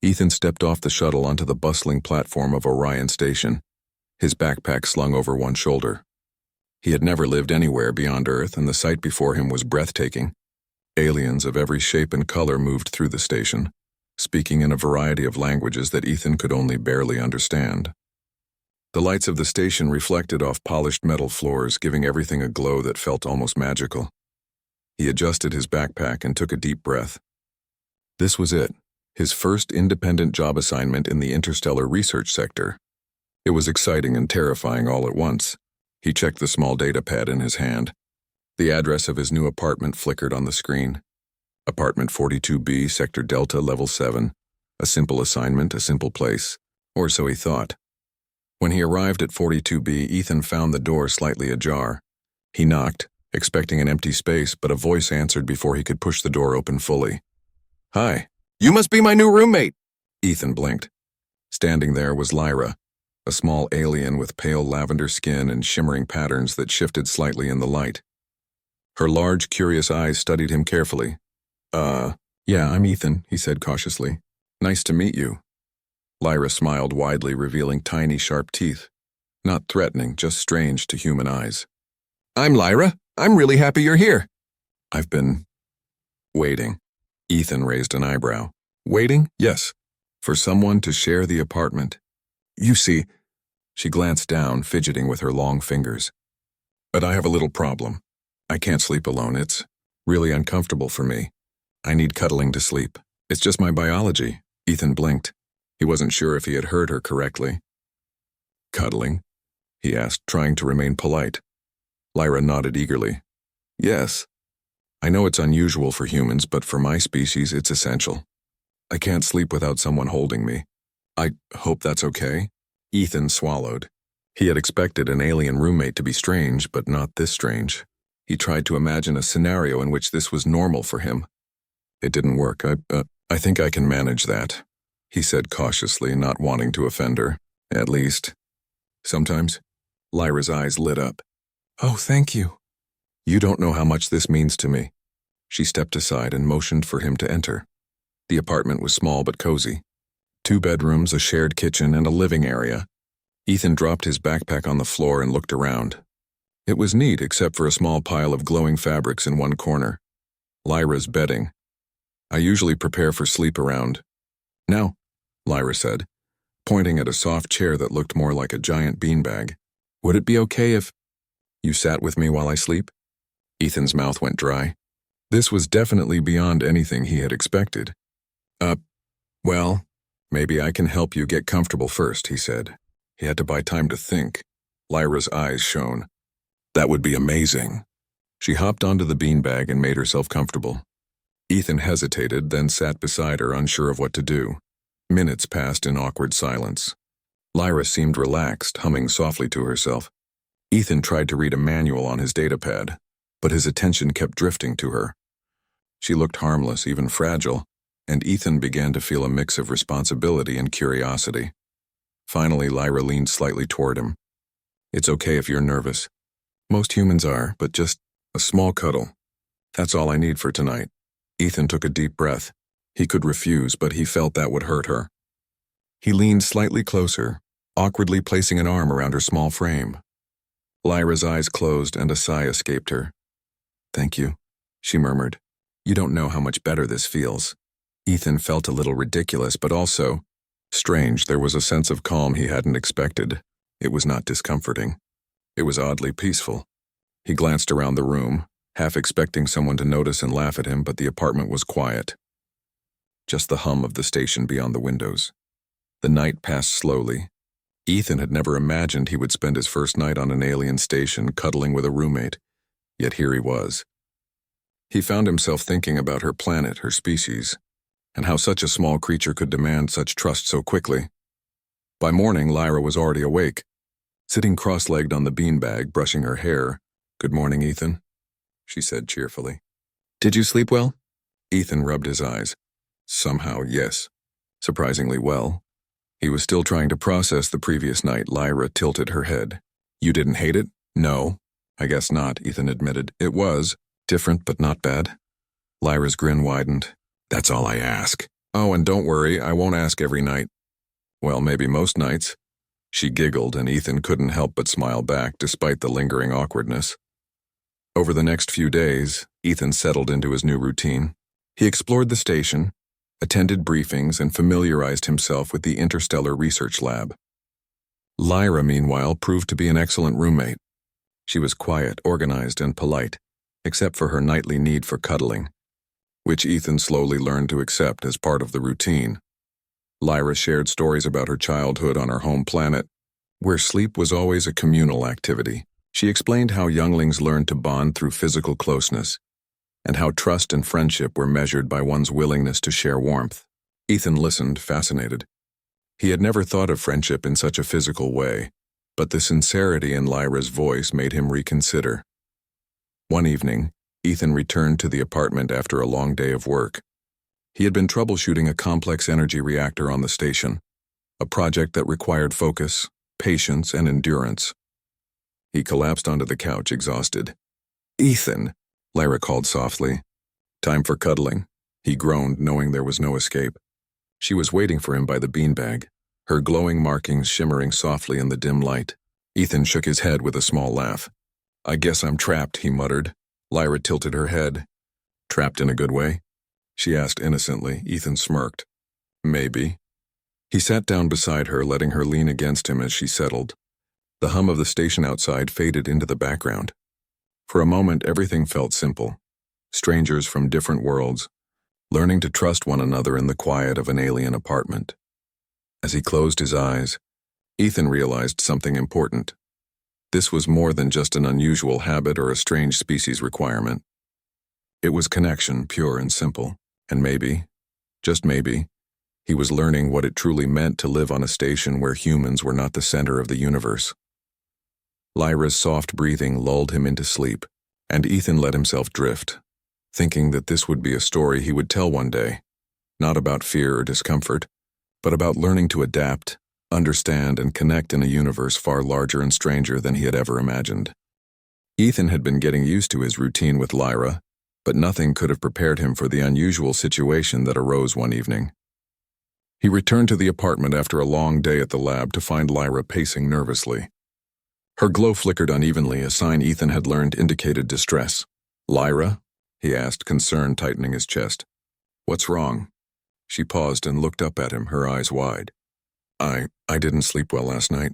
Ethan stepped off the shuttle onto the bustling platform of Orion Station, his backpack slung over one shoulder. He had never lived anywhere beyond Earth, and the sight before him was breathtaking. Aliens of every shape and color moved through the station, speaking in a variety of languages that Ethan could only barely understand. The lights of the station reflected off polished metal floors, giving everything a glow that felt almost magical. He adjusted his backpack and took a deep breath. This was it, his first independent job assignment in the interstellar research sector. It was exciting and terrifying all at once. He checked the small data pad in his hand. The address of his new apartment flickered on the screen. Apartment 42B, Sector Delta, Level 7. A simple assignment, a simple place. Or so he thought. When he arrived at 42B, Ethan found the door slightly ajar. He knocked, expecting an empty space, but a voice answered before he could push the door open fully. "Hi. You must be my new roommate." Ethan blinked. Standing there was Lyra, a small alien with pale lavender skin and shimmering patterns that shifted slightly in the light. Her large, curious eyes studied him carefully. Yeah, I'm Ethan," he said cautiously. "Nice to meet you." Lyra smiled widely, revealing tiny, sharp teeth. Not threatening, just strange to human eyes. "I'm Lyra. I'm really happy you're here." "I've been waiting." Ethan raised an eyebrow. "Waiting?" "Yes. For someone to share the apartment. You see," she glanced down, fidgeting with her long fingers. "But I have a little problem. I can't sleep alone. It's really uncomfortable for me. I need cuddling to sleep. It's just my biology." Ethan blinked. He wasn't sure if he had heard her correctly. "Cuddling?" he asked, trying to remain polite. Lyra nodded eagerly. "Yes. I know it's unusual for humans, but for my species, it's essential. I can't sleep without someone holding me. I hope that's okay." Ethan swallowed. He had expected an alien roommate to be strange, but not this strange. He tried to imagine a scenario in which this was normal for him. It didn't work. I think I can manage that," he said cautiously, not wanting to offend her. "At least. Sometimes." Lyra's eyes lit up. "Oh, thank you." "You don't know how much this means to me." She stepped aside and motioned for him to enter. The apartment was small but cozy. 2 bedrooms, a shared kitchen, and a living area. Ethan dropped his backpack on the floor and looked around. It was neat except for a small pile of glowing fabrics in one corner. Lyra's bedding. "I usually prepare for sleep around." "Now," Lyra said, pointing at a soft chair that looked more like a giant beanbag. "Would it be okay if you sat with me while I sleep?" Ethan's mouth went dry. This was definitely beyond anything he had expected. Well, maybe I can help you get comfortable first," he said. He had to buy time to think. Lyra's eyes shone. "That would be amazing." She hopped onto the beanbag and made herself comfortable. Ethan hesitated, then sat beside her, unsure of what to do. Minutes passed in awkward silence. Lyra seemed relaxed, humming softly to herself. Ethan tried to read a manual on his datapad, but his attention kept drifting to her. She looked harmless, even fragile, and Ethan began to feel a mix of responsibility and curiosity. Finally, Lyra leaned slightly toward him. "It's okay if you're nervous. Most humans are, but just a small cuddle. That's all I need for tonight." Ethan took a deep breath. He could refuse, but he felt that would hurt her. He leaned slightly closer, awkwardly placing an arm around her small frame. Lyra's eyes closed and a sigh escaped her. "Thank you," she murmured. "You don't know how much better this feels." Ethan felt a little ridiculous, but also strange. There was a sense of calm he hadn't expected. It was not discomforting. It was oddly peaceful. He glanced around the room, half expecting someone to notice and laugh at him, but the apartment was quiet. Just the hum of the station beyond the windows. The night passed slowly. Ethan had never imagined he would spend his first night on an alien station cuddling with a roommate, yet here he was. He found himself thinking about her planet, her species, and how such a small creature could demand such trust so quickly. By morning, Lyra was already awake, sitting cross-legged on the beanbag, brushing her hair. "Good morning, Ethan," she said cheerfully. "Did you sleep well?" Ethan rubbed his eyes. Somehow, yes. Surprisingly well. He was still trying to process the previous night. Lyra tilted her head. "You didn't hate it?" "No, I guess not," Ethan admitted. "It was different, but not bad." Lyra's grin widened. "That's all I ask." Oh, and don't worry, I won't ask every night. Well, maybe most nights. She giggled, and Ethan couldn't help but smile back despite the lingering awkwardness. Over the next few days, Ethan settled into his new routine. He explored the station, attended briefings, and familiarized himself with the Interstellar Research Lab. Lyra, meanwhile, proved to be an excellent roommate. She was quiet, organized, and polite, except for her nightly need for cuddling, which Ethan slowly learned to accept as part of the routine. Lyra shared stories about her childhood on her home planet, where sleep was always a communal activity. She explained how younglings learned to bond through physical closeness, and how trust and friendship were measured by one's willingness to share warmth. Ethan listened, fascinated. He had never thought of friendship in such a physical way, but the sincerity in Lyra's voice made him reconsider. One evening, Ethan returned to the apartment after a long day of work. He had been troubleshooting a complex energy reactor on the station, a project that required focus, patience, and endurance. He collapsed onto the couch, exhausted. "Ethan," Lyra called softly. "Time for cuddling," he groaned, knowing there was no escape. She was waiting for him by the beanbag, her glowing markings shimmering softly in the dim light. Ethan shook his head with a small laugh. "I guess I'm trapped," he muttered. Lyra tilted her head. "Trapped in a good way?" she asked innocently. Ethan smirked. "Maybe." He sat down beside her, letting her lean against him as she settled. The hum of the station outside faded into the background. For a moment, everything felt simple. Strangers from different worlds, learning to trust one another in the quiet of an alien apartment. As he closed his eyes, Ethan realized something important. This was more than just an unusual habit or a strange species requirement. It was connection, pure and simple, and maybe, just maybe, he was learning what it truly meant to live on a station where humans were not the center of the universe. Lyra's soft breathing lulled him into sleep, and Ethan let himself drift, thinking that this would be a story he would tell one day, not about fear or discomfort, but about learning to adapt, understand, and connect in a universe far larger and stranger than he had ever imagined. Ethan had been getting used to his routine with Lyra, but nothing could have prepared him for the unusual situation that arose one evening. He returned to the apartment after a long day at the lab to find Lyra pacing nervously. Her glow flickered unevenly, a sign Ethan had learned indicated distress. "Lyra?" he asked, concern tightening his chest. "What's wrong?" She paused and looked up at him, her eyes wide. I didn't sleep well last night.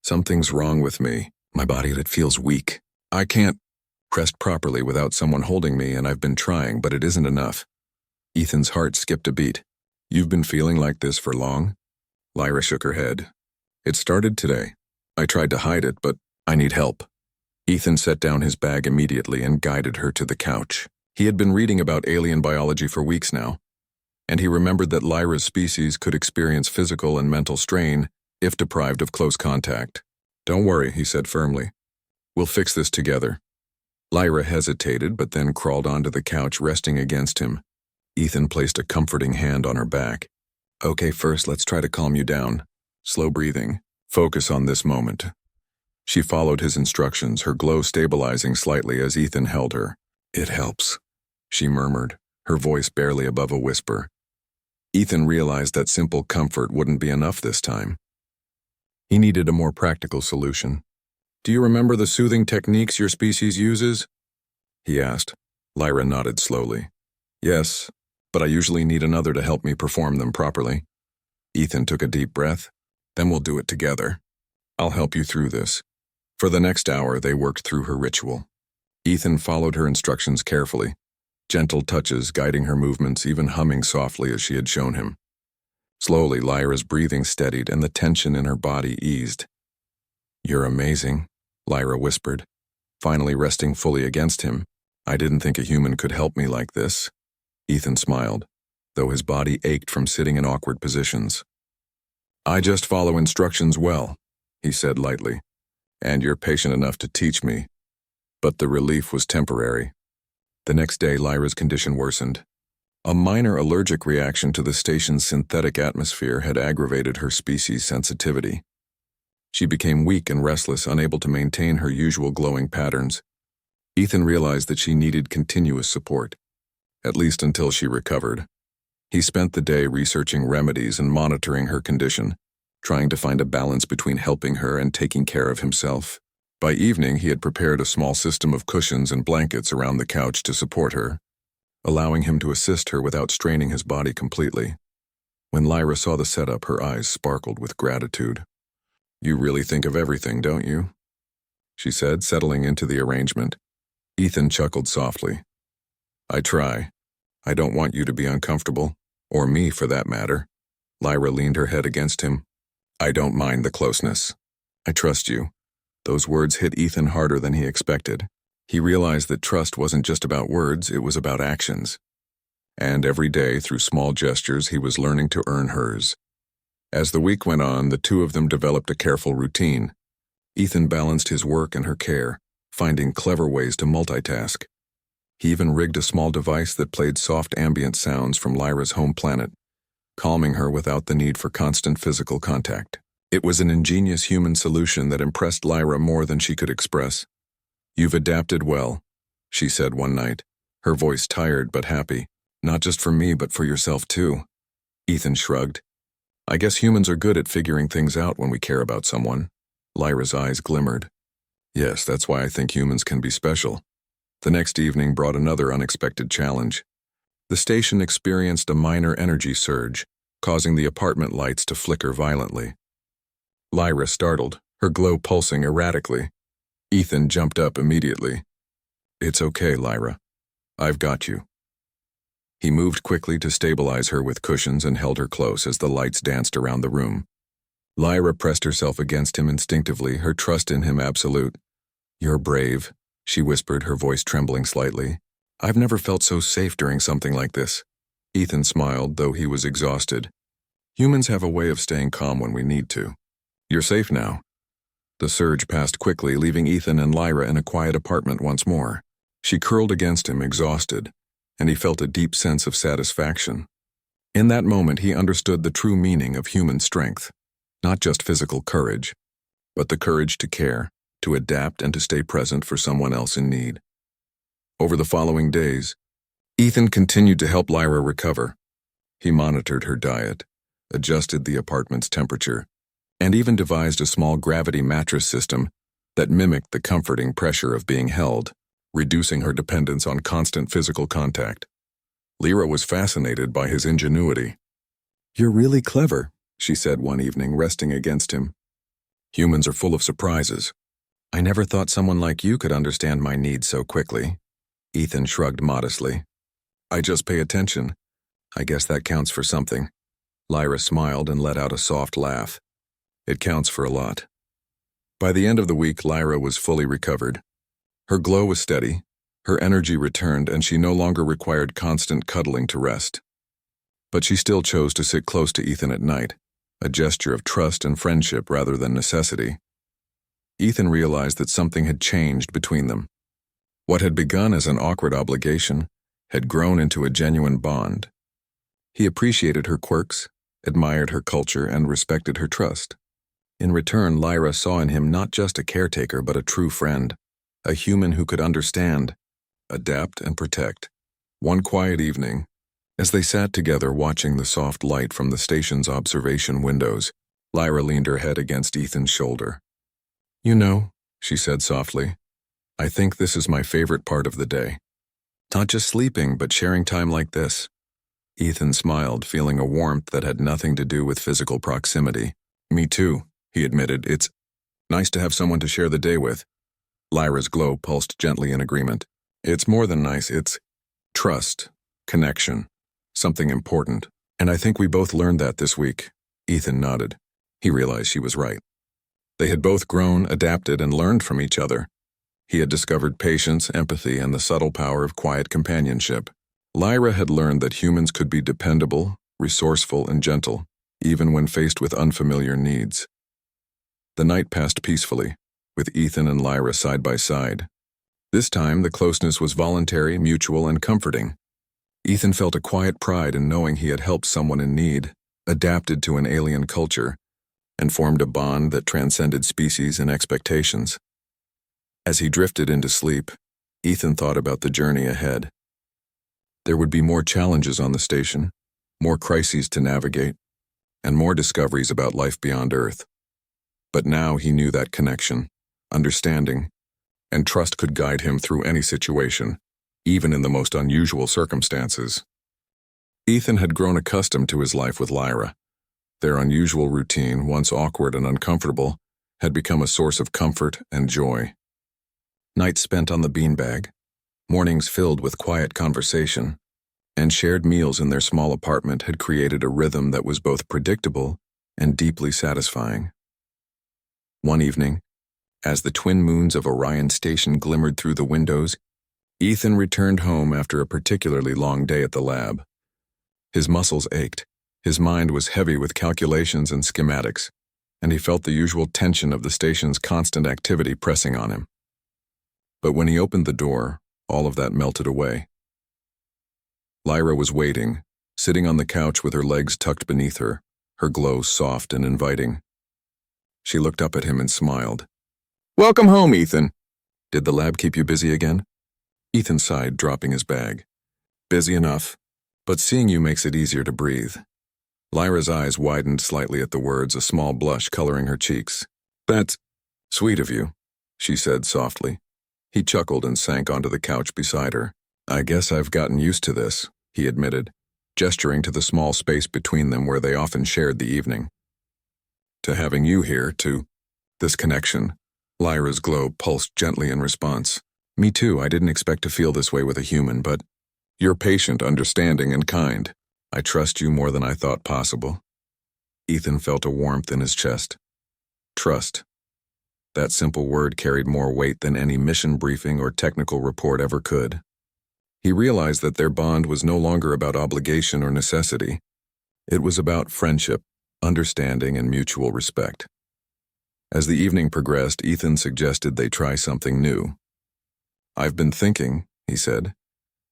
Something's wrong with me. My body, it feels weak. I can't rest properly without someone holding me, and I've been trying, but it isn't enough." Ethan's heart skipped a beat. "You've been feeling like this for long?" Lyra shook her head. "It started today. I tried to hide it, but I need help." Ethan set down his bag immediately and guided her to the couch. He had been reading about alien biology for weeks now, and he remembered that Lyra's species could experience physical and mental strain if deprived of close contact. "Don't worry," he said firmly. "We'll fix this together." Lyra hesitated, but then crawled onto the couch, resting against him. Ethan placed a comforting hand on her back. "Okay, first let's try to calm you down. Slow breathing. Focus on this moment." She followed his instructions, her glow stabilizing slightly as Ethan held her. "It helps," she murmured, her voice barely above a whisper. Ethan realized that simple comfort wouldn't be enough this time. He needed a more practical solution. "Do you remember the soothing techniques your species uses?" he asked. Lyra nodded slowly. "Yes, but I usually need another to help me perform them properly." Ethan took a deep breath. "Then we'll do it together. I'll help you through this." For the next hour, they worked through her ritual. Ethan followed her instructions carefully, gentle touches guiding her movements, even humming softly as she had shown him. Slowly, Lyra's breathing steadied and the tension in her body eased. "You're amazing," Lyra whispered, finally resting fully against him. "I didn't think a human could help me like this." Ethan smiled, though his body ached from sitting in awkward positions. "I just follow instructions well," he said lightly, "and you're patient enough to teach me." But the relief was temporary. The next day, Lyra's condition worsened. A minor allergic reaction to the station's synthetic atmosphere had aggravated her species' sensitivity. She became weak and restless, unable to maintain her usual glowing patterns. Ethan realized that she needed continuous support, at least until she recovered. He spent the day researching remedies and monitoring her condition, trying to find a balance between helping her and taking care of himself. By evening, he had prepared a small system of cushions and blankets around the couch to support her, allowing him to assist her without straining his body completely. When Lyra saw the setup, her eyes sparkled with gratitude. "You really think of everything, don't you?" she said, settling into the arrangement. Ethan chuckled softly. "I try. I don't want you to be uncomfortable, or me for that matter." Lyra leaned her head against him. "I don't mind the closeness. I trust you." Those words hit Ethan harder than he expected. He realized that trust wasn't just about words, it was about actions. And every day, through small gestures, he was learning to earn hers. As the week went on, the two of them developed a careful routine. Ethan balanced his work and her care, finding clever ways to multitask. He even rigged a small device that played soft ambient sounds from Lyra's home planet, calming her without the need for constant physical contact. It was an ingenious human solution that impressed Lyra more than she could express. "You've adapted well," she said one night, her voice tired but happy. "Not just for me, but for yourself too." Ethan shrugged. "I guess humans are good at figuring things out when we care about someone." Lyra's eyes glimmered. "Yes, that's why I think humans can be special." The next evening brought another unexpected challenge. The station experienced a minor energy surge, causing the apartment lights to flicker violently. Lyra startled, her glow pulsing erratically. Ethan jumped up immediately. "It's okay, Lyra. I've got you." He moved quickly to stabilize her with cushions and held her close as the lights danced around the room. Lyra pressed herself against him instinctively, her trust in him absolute. "You're brave," she whispered, her voice trembling slightly. "I've never felt so safe during something like this." Ethan smiled, though he was exhausted. "Humans have a way of staying calm when we need to. You're safe now." The surge passed quickly, leaving Ethan and Lyra in a quiet apartment once more. She curled against him, exhausted, and he felt a deep sense of satisfaction. In that moment, he understood the true meaning of human strength. Not just physical courage, but the courage to care, to adapt, and to stay present for someone else in need. Over the following days, Ethan continued to help Lyra recover. He monitored her diet, adjusted the apartment's temperature, and even devised a small gravity mattress system that mimicked the comforting pressure of being held, reducing her dependence on constant physical contact. Lyra was fascinated by his ingenuity. "You're really clever," she said one evening, resting against him. "Humans are full of surprises." "I never thought someone like you could understand my needs so quickly." Ethan shrugged modestly. "I just pay attention. I guess that counts for something." Lyra smiled and let out a soft laugh. "It counts for a lot." By the end of the week, Lyra was fully recovered. Her glow was steady, her energy returned, and she no longer required constant cuddling to rest. But she still chose to sit close to Ethan at night, a gesture of trust and friendship rather than necessity. Ethan realized that something had changed between them. What had begun as an awkward obligation had grown into a genuine bond. He appreciated her quirks, admired her culture, and respected her trust. In return, Lyra saw in him not just a caretaker but a true friend, a human who could understand, adapt, and protect. One quiet evening, as they sat together watching the soft light from the station's observation windows, Lyra leaned her head against Ethan's shoulder. "You know," she said softly, "I think this is my favorite part of the day. Not just sleeping, but sharing time like this." Ethan smiled, feeling a warmth that had nothing to do with physical proximity. "Me too," he admitted. "It's nice to have someone to share the day with." Lyra's glow pulsed gently in agreement. "It's more than nice, it's trust, connection, something important. And I think we both learned that this week." Ethan nodded. He realized she was right. They had both grown, adapted, and learned from each other. He had discovered patience, empathy, and the subtle power of quiet companionship. Lyra had learned that humans could be dependable, resourceful, and gentle, even when faced with unfamiliar needs. The night passed peacefully, with Ethan and Lyra side by side. This time, the closeness was voluntary, mutual, and comforting. Ethan felt a quiet pride in knowing he had helped someone in need, adapted to an alien culture, and formed a bond that transcended species and expectations. As he drifted into sleep, Ethan thought about the journey ahead. There would be more challenges on the station, more crises to navigate, and more discoveries about life beyond Earth. But now he knew that connection, understanding, and trust could guide him through any situation, even in the most unusual circumstances. Ethan had grown accustomed to his life with Lyra. Their unusual routine, once awkward and uncomfortable, had become a source of comfort and joy. Nights spent on the beanbag, mornings filled with quiet conversation, and shared meals in their small apartment had created a rhythm that was both predictable and deeply satisfying. One evening, as the twin moons of Orion Station glimmered through the windows, Ethan returned home after a particularly long day at the lab. His muscles ached, his mind was heavy with calculations and schematics, and he felt the usual tension of the station's constant activity pressing on him. But when he opened the door, all of that melted away. Lyra was waiting, sitting on the couch with her legs tucked beneath her, her glow soft and inviting. She looked up at him and smiled. "Welcome home, Ethan. Did the lab keep you busy again?" Ethan sighed, dropping his bag. "Busy enough, but seeing you makes it easier to breathe." Lyra's eyes widened slightly at the words, a small blush coloring her cheeks. "That's sweet of you," she said softly. He chuckled and sank onto the couch beside her. "I guess I've gotten used to this," he admitted, gesturing to the small space between them where they often shared the evening. "To having you here, to this connection." Lyra's glow pulsed gently in response. "Me too, I didn't expect to feel this way with a human, but you're patient, understanding, and kind. I trust you more than I thought possible." Ethan felt a warmth in his chest. Trust. That simple word carried more weight than any mission briefing or technical report ever could. He realized that their bond was no longer about obligation or necessity. It was about friendship, understanding, and mutual respect. As the evening progressed, Ethan suggested they try something new. "I've been thinking," he said,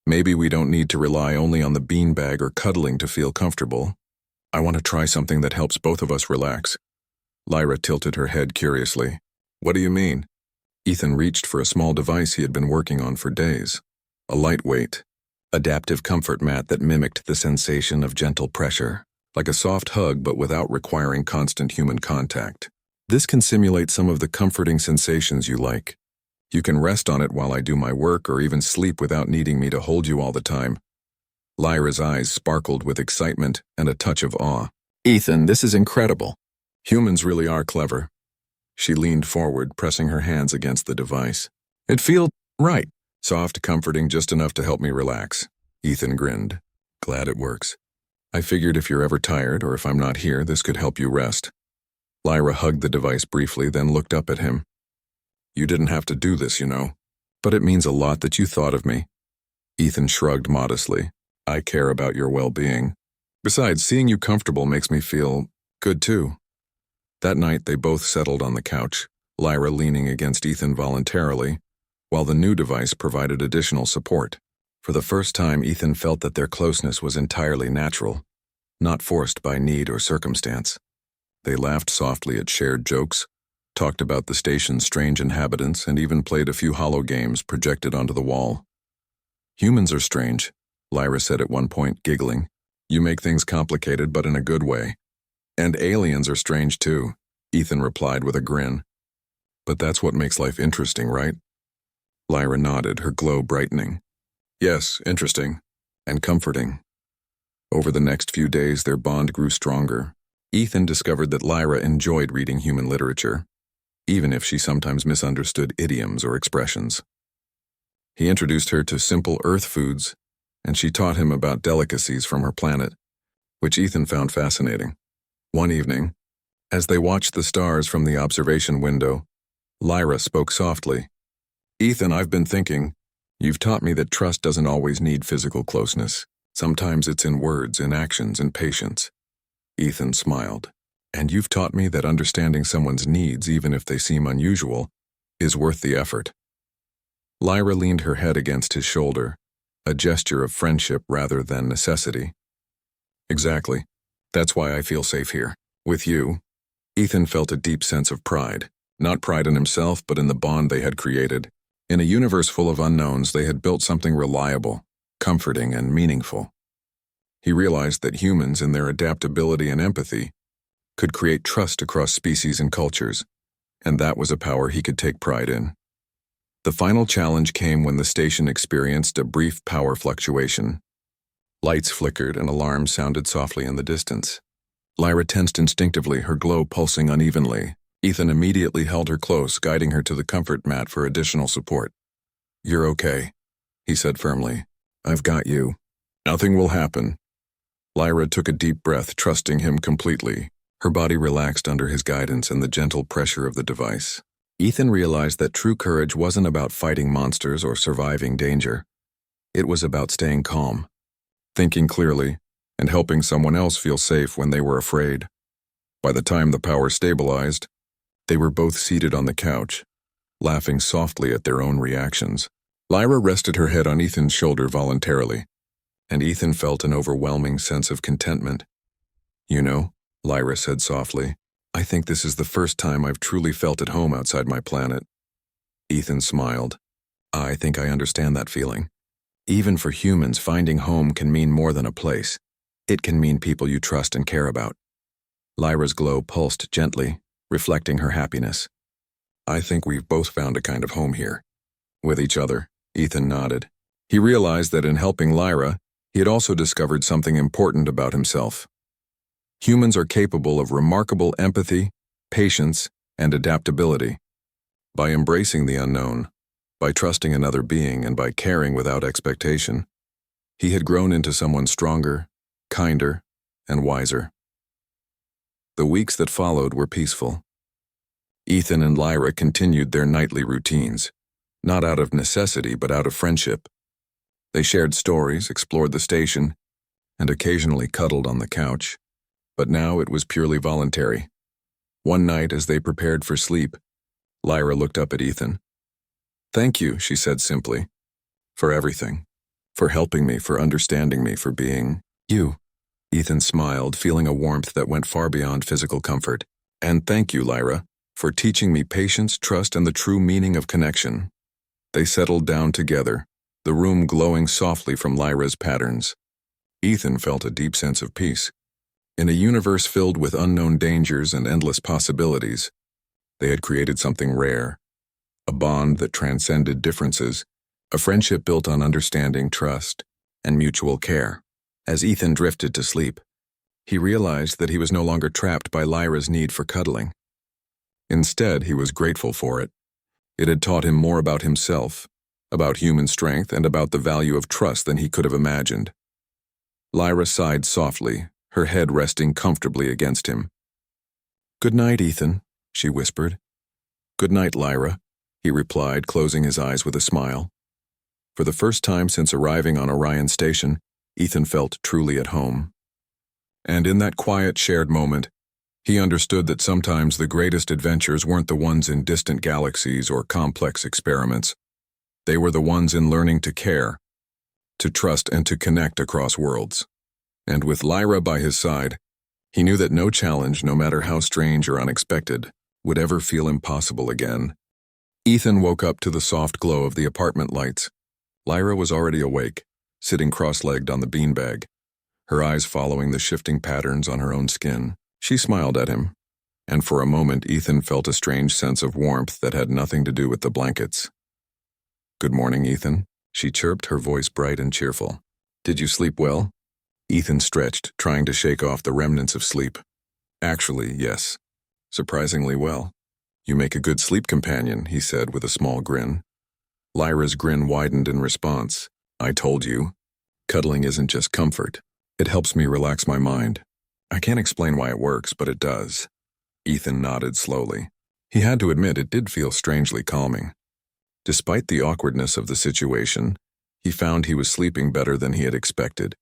"maybe we don't need to rely only on the beanbag or cuddling to feel comfortable. I want to try something that helps both of us relax." Lyra tilted her head curiously. "What do you mean?" Ethan reached for a small device he had been working on for days. A lightweight, adaptive comfort mat that mimicked the sensation of gentle pressure, like a soft hug but without requiring constant human contact. "This can simulate some of the comforting sensations you like. You can rest on it while I do my work or even sleep without needing me to hold you all the time." Lyra's eyes sparkled with excitement and a touch of awe. "Ethan, this is incredible. Humans really are clever." She leaned forward, pressing her hands against the device. "It feels right. Soft, comforting, just enough to help me relax." Ethan grinned. "Glad it works. I figured if you're ever tired or if I'm not here, this could help you rest." Lyra hugged the device briefly, then looked up at him. "You didn't have to do this, you know, but it means a lot that you thought of me." Ethan shrugged modestly. "I care about your well-being. Besides, seeing you comfortable makes me feel good too." That night, they both settled on the couch, Lyra leaning against Ethan voluntarily, while the new device provided additional support. For the first time, Ethan felt that their closeness was entirely natural, not forced by need or circumstance. They laughed softly at shared jokes, talked about the station's strange inhabitants, and even played a few hollow games projected onto the wall. "Humans are strange," Lyra said at one point, giggling. "You make things complicated, but in a good way." "And aliens are strange too," Ethan replied with a grin. "But that's what makes life interesting, right?" Lyra nodded, her glow brightening. "Yes, interesting. And comforting." Over the next few days, their bond grew stronger. Ethan discovered that Lyra enjoyed reading human literature, even if she sometimes misunderstood idioms or expressions. He introduced her to simple earth foods, and she taught him about delicacies from her planet, which Ethan found fascinating. One evening, as they watched the stars from the observation window, Lyra spoke softly. "Ethan, I've been thinking, you've taught me that trust doesn't always need physical closeness. Sometimes it's in words, in actions, in patience." Ethan smiled. "And you've taught me that understanding someone's needs, even if they seem unusual, is worth the effort." Lyra leaned her head against his shoulder, a gesture of friendship rather than necessity. "Exactly. That's why I feel safe here. With you." Ethan felt a deep sense of pride. Not pride in himself, but in the bond they had created. In a universe full of unknowns, they had built something reliable, comforting, and meaningful. He realized that humans, in their adaptability and empathy, could create trust across species and cultures, and that was a power he could take pride in. The final challenge came when the station experienced a brief power fluctuation. Lights flickered and alarms sounded softly in the distance. Lyra tensed instinctively, her glow pulsing unevenly. Ethan immediately held her close, guiding her to the comfort mat for additional support. "You're okay," he said firmly. "I've got you. Nothing will happen." Lyra took a deep breath, trusting him completely. Her body relaxed under his guidance and the gentle pressure of the device. Ethan realized that true courage wasn't about fighting monsters or surviving danger. It was about staying calm, thinking clearly, and helping someone else feel safe when they were afraid. By the time the power stabilized, they were both seated on the couch, laughing softly at their own reactions. Lyra rested her head on Ethan's shoulder voluntarily, and Ethan felt an overwhelming sense of contentment. "You know," Lyra said softly, "I think this is the first time I've truly felt at home outside my planet." Ethan smiled. "I think I understand that feeling. Even for humans, finding home can mean more than a place. It can mean people you trust and care about." Lyra's glow pulsed gently, reflecting her happiness. "I think we've both found a kind of home here." With each other, Ethan nodded. He realized that in helping Lyra, he had also discovered something important about himself. Humans are capable of remarkable empathy, patience, and adaptability. By embracing the unknown, by trusting another being, and by caring without expectation, he had grown into someone stronger, kinder, and wiser. The weeks that followed were peaceful. Ethan and Lyra continued their nightly routines, not out of necessity but out of friendship. They shared stories, explored the station, and occasionally cuddled on the couch. But now it was purely voluntary. One night, as they prepared for sleep, Lyra looked up at Ethan. "Thank you," she said simply, "for everything. For helping me, for understanding me, for being you." Ethan smiled, feeling a warmth that went far beyond physical comfort. "And thank you, Lyra, for teaching me patience, trust, and the true meaning of connection." They settled down together, the room glowing softly from Lyra's patterns. Ethan felt a deep sense of peace. In a universe filled with unknown dangers and endless possibilities, they had created something rare, a bond that transcended differences, a friendship built on understanding, trust, and mutual care. As Ethan drifted to sleep, he realized that he was no longer trapped by Lyra's need for cuddling. Instead, he was grateful for it. It had taught him more about himself, about human strength, and about the value of trust than he could have imagined. Lyra sighed softly, her head resting comfortably against him. "Good night, Ethan," she whispered. "Good night, Lyra," he replied, closing his eyes with a smile. For the first time since arriving on Orion Station, Ethan felt truly at home. And in that quiet, shared moment, he understood that sometimes the greatest adventures weren't the ones in distant galaxies or complex experiments. They were the ones in learning to care, to trust, and to connect across worlds. And with Lyra by his side, he knew that no challenge, no matter how strange or unexpected, would ever feel impossible again. Ethan woke up to the soft glow of the apartment lights. Lyra was already awake, sitting cross-legged on the beanbag, her eyes following the shifting patterns on her own skin. She smiled at him, and for a moment Ethan felt a strange sense of warmth that had nothing to do with the blankets. "Good morning, Ethan," she chirped, her voice bright and cheerful. "Did you sleep well?" Ethan stretched, trying to shake off the remnants of sleep. "Actually, yes. Surprisingly well. You make a good sleep companion," he said with a small grin. Lyra's grin widened in response. "I told you. Cuddling isn't just comfort. It helps me relax my mind. I can't explain why it works, but it does." Ethan nodded slowly. He had to admit it did feel strangely calming. Despite the awkwardness of the situation, he found he was sleeping better than he had expected.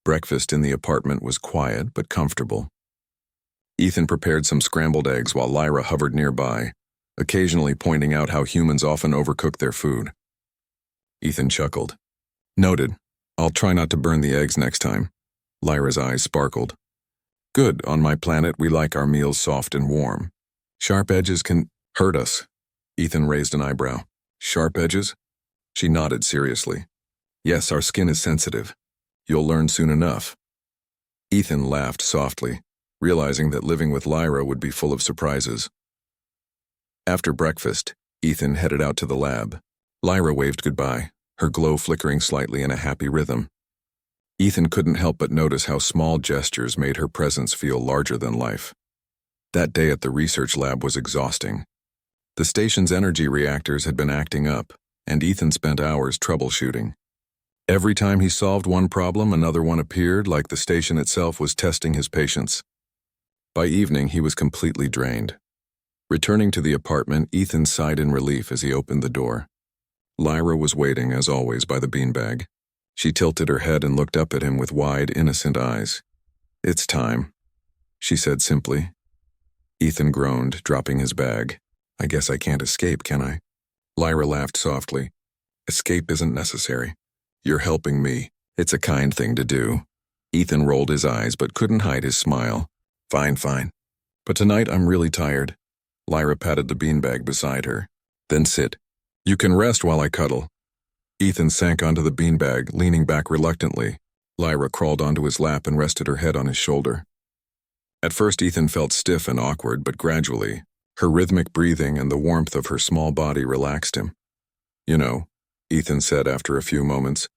Breakfast in the apartment was quiet but comfortable. Ethan prepared some scrambled eggs while Lyra hovered nearby, occasionally pointing out how humans often overcook their food. Ethan chuckled. "Noted. I'll try not to burn the eggs next time." Lyra's eyes sparkled. "Good. On my planet, we like our meals soft and warm. Sharp edges can hurt us." Ethan raised an eyebrow. "Sharp edges?" She nodded seriously. "Yes, our skin is sensitive. You'll learn soon enough." Ethan laughed softly, realizing that living with Lyra would be full of surprises. After breakfast, Ethan headed out to the lab. Lyra waved goodbye, her glow flickering slightly in a happy rhythm. Ethan couldn't help but notice how small gestures made her presence feel larger than life. That day at the research lab was exhausting. The station's energy reactors had been acting up, and Ethan spent hours troubleshooting. Every time he solved one problem, another one appeared, like the station itself was testing his patience. By evening, he was completely drained. Returning to the apartment, Ethan sighed in relief as he opened the door. Lyra was waiting, as always, by the beanbag. She tilted her head and looked up at him with wide, innocent eyes. "It's time," she said simply. Ethan groaned, dropping his bag. "I guess I can't escape, can I?" Lyra laughed softly. "Escape isn't necessary. You're helping me. It's a kind thing to do." Ethan rolled his eyes but couldn't hide his smile. Fine. But tonight I'm really tired." Lyra patted the beanbag beside her. "Then sit. You can rest while I cuddle." Ethan sank onto the beanbag, leaning back reluctantly. Lyra crawled onto his lap and rested her head on his shoulder. At first Ethan felt stiff and awkward, but gradually, her rhythmic breathing and the warmth of her small body relaxed him. "You know," Ethan said after a few moments,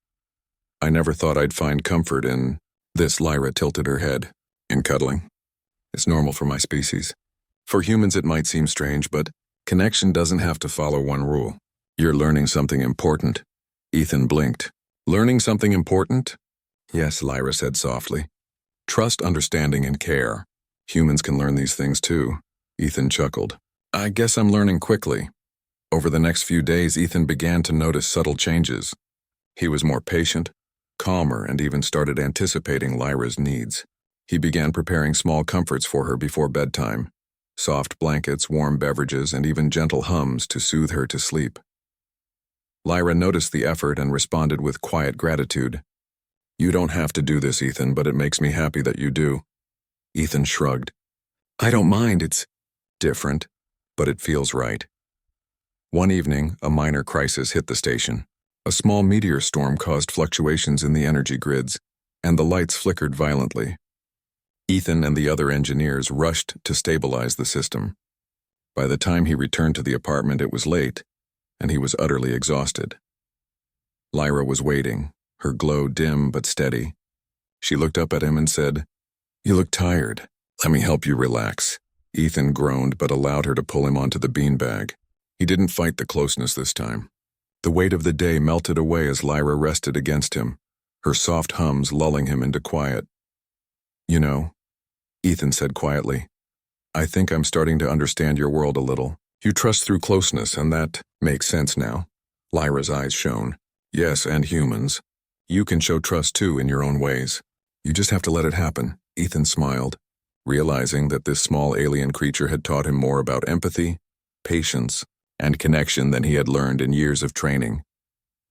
"I never thought I'd find comfort in this." Lyra tilted her head. "In cuddling. It's normal for my species. For humans it might seem strange, but connection doesn't have to follow one rule. You're learning something important." Ethan blinked. "Learning something important?" "Yes," Lyra said softly. "Trust, understanding, and care. Humans can learn these things too." Ethan chuckled. "I guess I'm learning quickly." Over the next few days, Ethan began to notice subtle changes. He was more patient, calmer, and even started anticipating Lyra's needs. He began preparing small comforts for her before bedtime. Soft blankets, warm beverages, and even gentle hums to soothe her to sleep. Lyra noticed the effort and responded with quiet gratitude. "You don't have to do this, Ethan, but it makes me happy that you do." Ethan shrugged. "I don't mind, it's different, but it feels right." One evening, a minor crisis hit the station. A small meteor storm caused fluctuations in the energy grids, and the lights flickered violently. Ethan and the other engineers rushed to stabilize the system. By the time he returned to the apartment, it was late, and he was utterly exhausted. Lyra was waiting, her glow dim but steady. She looked up at him and said, "You look tired. Let me help you relax." Ethan groaned but allowed her to pull him onto the beanbag. He didn't fight the closeness this time. The weight of the day melted away as Lyra rested against him, her soft hums lulling him into quiet. "You know," Ethan said quietly, "I think I'm starting to understand your world a little. You trust through closeness, and that makes sense now." Lyra's eyes shone. "Yes, and humans. You can show trust too in your own ways. You just have to let it happen." Ethan smiled, realizing that this small alien creature had taught him more about empathy, patience, and connection than he had learned in years of training.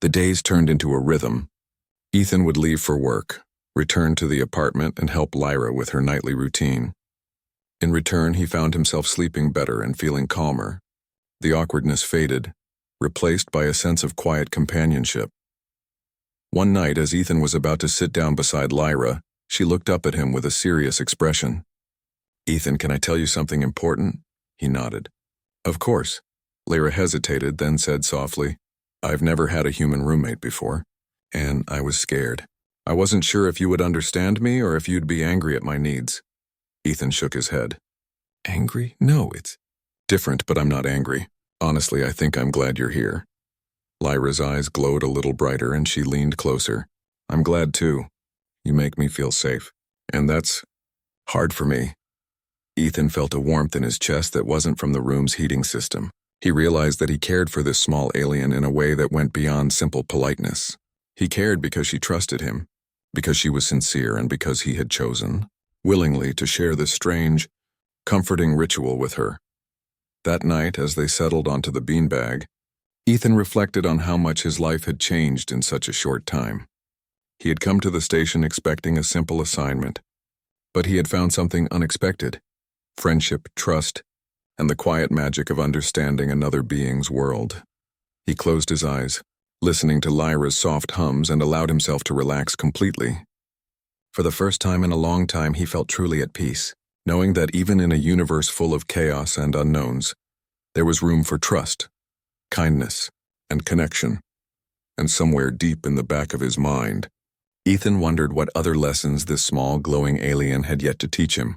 The days turned into a rhythm. Ethan would leave for work, return to the apartment, and help Lyra with her nightly routine. In return, he found himself sleeping better and feeling calmer. The awkwardness faded, replaced by a sense of quiet companionship. One night, as Ethan was about to sit down beside Lyra, she looked up at him with a serious expression. "Ethan, can I tell you something important?" He nodded. "Of course." Lyra hesitated, then said softly, "I've never had a human roommate before, and I was scared. I wasn't sure if you would understand me or if you'd be angry at my needs." Ethan shook his head. "Angry? No, it's different, but I'm not angry. Honestly, I think I'm glad you're here." Lyra's eyes glowed a little brighter and she leaned closer. "I'm glad too. You make me feel safe. And that's hard for me." Ethan felt a warmth in his chest that wasn't from the room's heating system. He realized that he cared for this small alien in a way that went beyond simple politeness. He cared because she trusted him, because she was sincere, and because he had chosen, willingly, to share this strange, comforting ritual with her. That night, as they settled onto the beanbag, Ethan reflected on how much his life had changed in such a short time. He had come to the station expecting a simple assignment, but he had found something unexpected: friendship, trust, and the quiet magic of understanding another being's world. He closed his eyes, listening to Lyra's soft hums, and allowed himself to relax completely. For the first time in a long time, he felt truly at peace, knowing that even in a universe full of chaos and unknowns, there was room for trust, kindness, and connection. And somewhere deep in the back of his mind, Ethan wondered what other lessons this small, glowing alien had yet to teach him.